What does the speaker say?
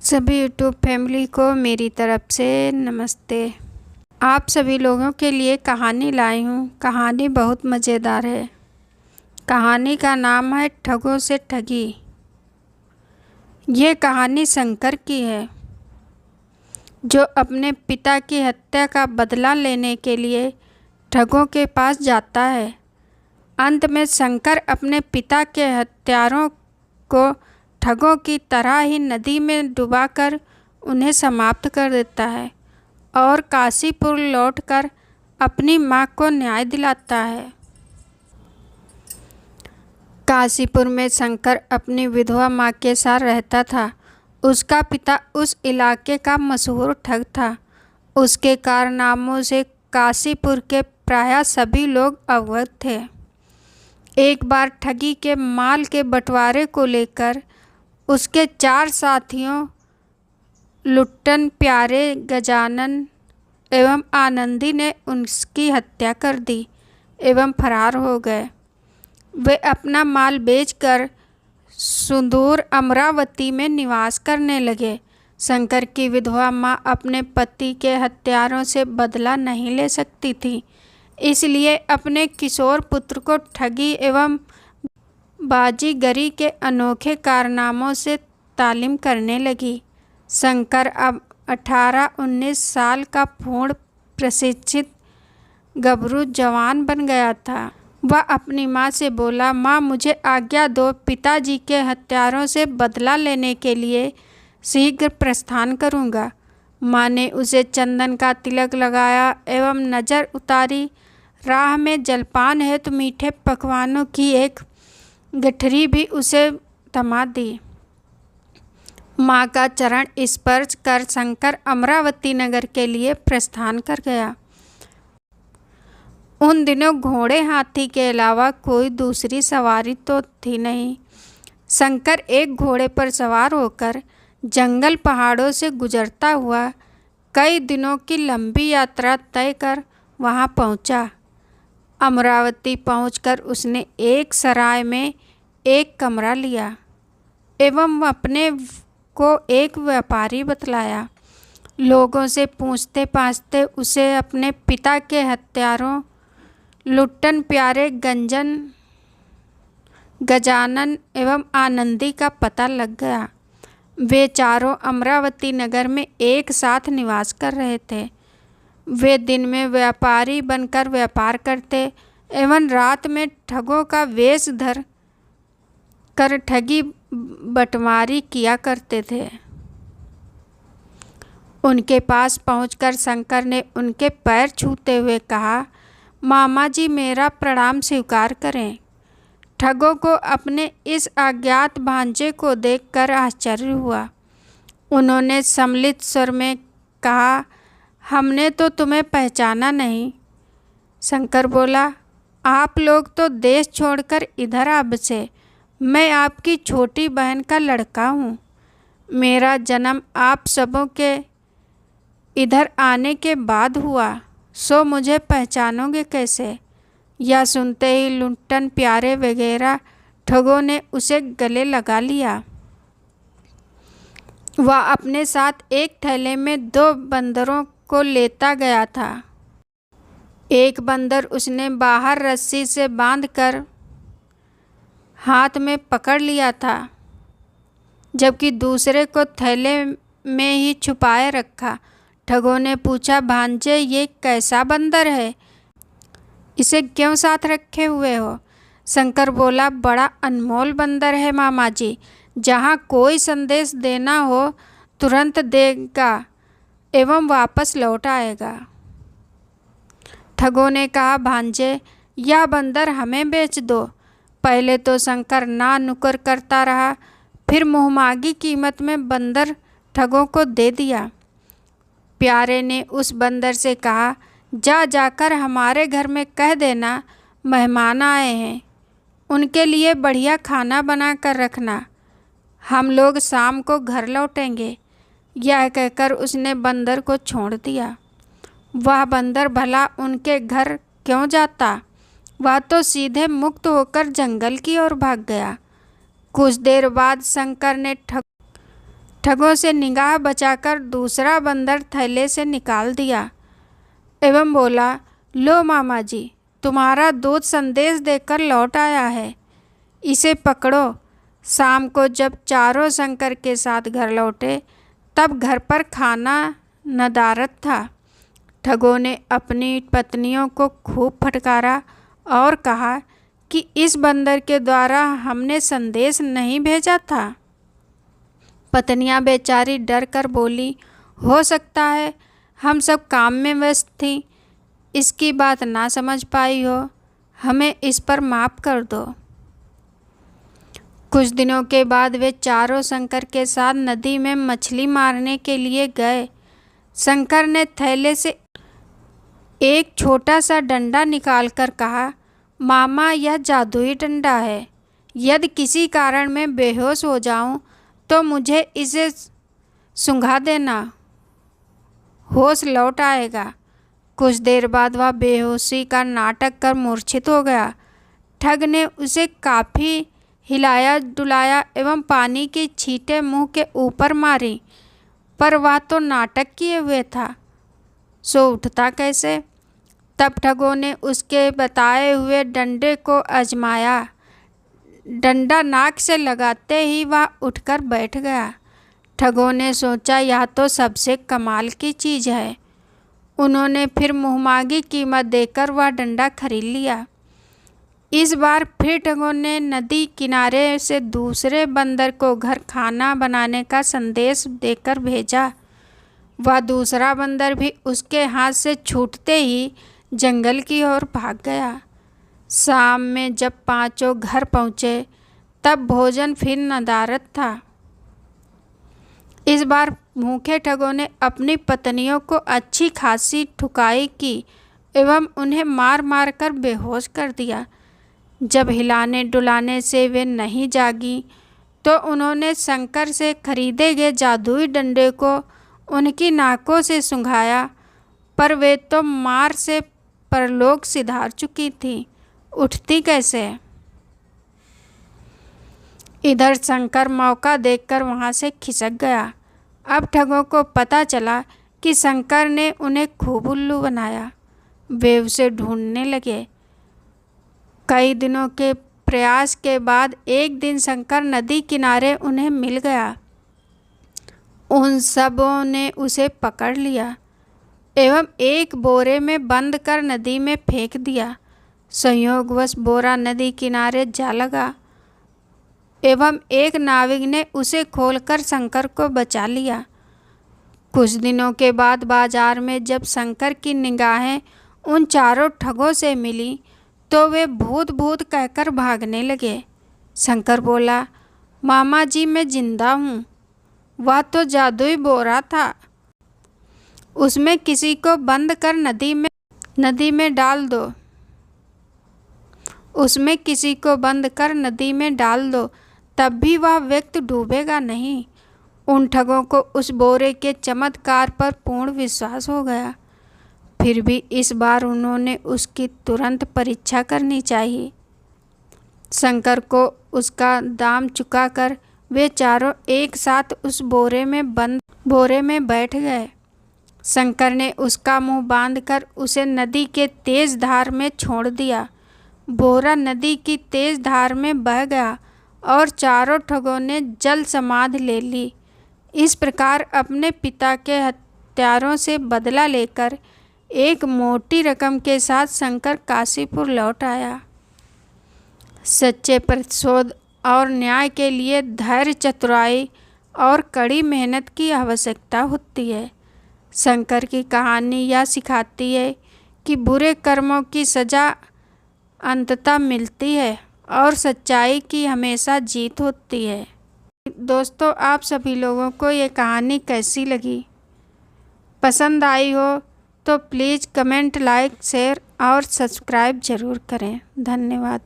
सभी YouTube family को मेरी तरफ से नमस्ते। आप सभी लोगों के लिए कहानी लाई हूँ। कहानी बहुत मज़ेदार है। कहानी का नाम है ठगों से ठगी। ये कहानी शंकर की है, जो अपने पिता की हत्या का बदला लेने के लिए ठगों के पास जाता है। अंत में शंकर अपने पिता के हत्यारों को ठगों की तरह ही नदी में डुबाकर उन्हें समाप्त कर देता है और काशीपुर लौटकर अपनी माँ को न्याय दिलाता है। काशीपुर में शंकर अपनी विधवा माँ के साथ रहता था। उसका पिता उस इलाके का मशहूर ठग था। उसके कारनामों से काशीपुर के प्रायः सभी लोग अवगत थे। एक बार ठगी के माल के बंटवारे को लेकर उसके 4 साथियों लुट्टन, प्यारे, गजानन एवं आनंदी ने उसकी हत्या कर दी एवं फरार हो गए। वे अपना माल बेचकर सुदूर अमरावती में निवास करने लगे। शंकर की विधवा माँ अपने पति के हत्यारों से बदला नहीं ले सकती थी, इसलिए अपने किशोर पुत्र को ठगी एवं बाजीगरी के अनोखे कारनामों से तालीम करने लगी। शंकर अब 18-19 साल का पूर्ण प्रशिक्षित गभरू जवान बन गया था। वह अपनी माँ से बोला, माँ मुझे आज्ञा दो, पिताजी के हत्यारों से बदला लेने के लिए शीघ्र प्रस्थान करूँगा। माँ ने उसे चंदन का तिलक लगाया एवं नज़र उतारी। राह में जलपान हेतु मीठे पकवानों की एक गठरी भी उसे थमा दी। माँ का चरण स्पर्श कर शंकर अमरावती नगर के लिए प्रस्थान कर गया। उन दिनों घोड़े हाथी के अलावा कोई दूसरी सवारी तो थी नहीं। शंकर एक घोड़े पर सवार होकर जंगल पहाड़ों से गुजरता हुआ कई दिनों की लंबी यात्रा तय कर वहाँ पहुँचा। अमरावती पहुंचकर उसने एक सराय में एक कमरा लिया एवं अपने को एक व्यापारी बतलाया। लोगों से पूछते पाछते उसे अपने पिता के हत्यारों लुट्टन, प्यारे, गजानन एवं आनंदी का पता लग गया। वे चारों अमरावती नगर में एक साथ निवास कर रहे थे। वे दिन में व्यापारी बनकर व्यापार करते एवं रात में ठगों का वेश धर कर ठगी बटमारी किया करते थे। उनके पास पहुंचकर शंकर ने उनके पैर छूते हुए कहा, मामा जी मेरा प्रणाम स्वीकार करें। ठगों को अपने इस अज्ञात भांजे को देखकर आश्चर्य हुआ। उन्होंने सम्मिलित स्वर में कहा, हमने तो तुम्हें पहचाना नहीं। शंकर बोला, आप लोग तो देश छोड़कर इधर आ बसे। मैं आपकी छोटी बहन का लड़का हूँ। मेरा जन्म आप सबों के इधर आने के बाद हुआ, सो मुझे पहचानोगे कैसे? यह सुनते ही लुट्टन, प्यारे वगैरह ठगों ने उसे गले लगा लिया। वह अपने साथ एक थैले में 2 बंदरों को लेता गया था। एक बंदर उसने बाहर रस्सी से बांधकर हाथ में पकड़ लिया था, जबकि दूसरे को थैले में ही छुपाए रखा। ठगों ने पूछा, भांजे ये कैसा बंदर है? इसे क्यों साथ रखे हुए हो? शंकर बोला, बड़ा अनमोल बंदर है मामा जी। जहाँ कोई संदेश देना हो तुरंत देगा एवं वापस लौट आएगा। ठगों ने कहा, भांजे यह बंदर हमें बेच दो। पहले तो शंकर ना नुकर करता रहा, फिर मुहमागी कीमत में बंदर ठगों को दे दिया। प्यारे ने उस बंदर से कहा, जाकर हमारे घर में कह देना मेहमान आए हैं, उनके लिए बढ़िया खाना बना कर रखना, हम लोग शाम को घर लौटेंगे। यह कहकर उसने बंदर को छोड़ दिया। वह बंदर भला उनके घर क्यों जाता? वह तो सीधे मुक्त होकर जंगल की ओर भाग गया। कुछ देर बाद शंकर ने ठगों से निगाह बचाकर दूसरा बंदर थैले से निकाल दिया एवं बोला, लो मामा जी, तुम्हारा दूत संदेश देकर लौट आया है, इसे पकड़ो। शाम को जब चारों शंकर के साथ घर लौटे तब घर पर खाना नदारद था। ठगों ने अपनी पत्नियों को खूब फटकारा और कहा कि इस बंदर के द्वारा हमने संदेश नहीं भेजा था। पत्नियां बेचारी डर कर बोली, हो सकता है हम सब काम में व्यस्त थीं, इसकी बात ना समझ पाई हो, हमें इस पर माफ़ कर दो। कुछ दिनों के बाद वे चारों शंकर के साथ नदी में मछली मारने के लिए गए। शंकर ने थैले से एक छोटा सा डंडा निकालकर कहा, मामा यह जादुई डंडा है, यदि किसी कारण मैं बेहोश हो जाऊं तो मुझे इसे सूंघा देना, होश लौट आएगा। कुछ देर बाद वह बेहोशी का नाटक कर मूर्छित हो गया। ठग ने उसे काफ़ी हिलाया डुलाया एवं पानी की छींटें मुंह के ऊपर मारी, पर वह तो नाटक किए हुए था, सो उठता कैसे। तब ठगों ने उसके बताए हुए डंडे को आजमाया। डंडा नाक से लगाते ही वह उठकर बैठ गया। ठगों ने सोचा यह तो सबसे कमाल की चीज़ है। उन्होंने फिर मुहमांगी कीमत देकर वह डंडा खरीद लिया। इस बार फिर ठगों ने नदी किनारे से दूसरे बंदर को घर खाना बनाने का संदेश देकर भेजा। वह दूसरा बंदर भी उसके हाथ से छूटते ही जंगल की ओर भाग गया। शाम में जब पांचों घर पहुँचे तब भोजन फिर नदारद था। इस बार भूखे ठगों ने अपनी पत्नियों को अच्छी खासी ठुकाई की एवं उन्हें मार मार कर बेहोश कर दिया। जब हिलाने डुलाने से वे नहीं जागी तो उन्होंने शंकर से खरीदे गए जादुई डंडे को उनकी नाकों से सूंघाया, पर वे तो मार से परलोक सिधार चुकी थी, उठती कैसे। इधर शंकर मौका देखकर वहाँ से खिसक गया। अब ठगों को पता चला कि शंकर ने उन्हें खूब उल्लू बनाया। वे उसे ढूंढने लगे। कई दिनों के प्रयास के बाद एक दिन शंकर नदी किनारे उन्हें मिल गया। उन सबों ने उसे पकड़ लिया एवं एक बोरे में बंद कर नदी में फेंक दिया। संयोगवश बोरा नदी किनारे जा लगा एवं एक नाविक ने उसे खोलकर शंकर को बचा लिया। कुछ दिनों के बाद बाजार में जब शंकर की निगाहें उन चारों ठगों से मिली तो वे भूत भूत कहकर भागने लगे। शंकर बोला, मामा जी मैं जिंदा हूँ, वह तो जादुई बोरा था, उसमें किसी को बंद कर नदी में डाल दो, उसमें किसी को बंद कर नदी में डाल दो, तब भी वह व्यक्ति डूबेगा नहीं। उन ठगों को उस बोरे के चमत्कार पर पूर्ण विश्वास हो गया। फिर भी इस बार उन्होंने उसकी तुरंत परीक्षा करनी चाहिए। शंकर को उसका दाम चुकाकर वे चारों एक साथ उस बोरे में बैठ गए। शंकर ने उसका मुंह बांधकर उसे नदी के तेज धार में छोड़ दिया। बोरा नदी की तेज धार में बह गया और चारों ठगों ने जल समाधि ले ली। इस प्रकार अपने पिता के हत्यारों से बदला लेकर एक मोटी रकम के साथ शंकर काशीपुर लौट आया। सच्चे प्रतिशोध और न्याय के लिए धैर्य, चतुराई और कड़ी मेहनत की आवश्यकता होती है। शंकर की कहानी यह सिखाती है कि बुरे कर्मों की सज़ा अंततः मिलती है और सच्चाई की हमेशा जीत होती है। दोस्तों, आप सभी लोगों को ये कहानी कैसी लगी? पसंद आई हो तो प्लीज़ कमेंट, लाइक, शेयर और सब्सक्राइब ज़रूर करें। धन्यवाद।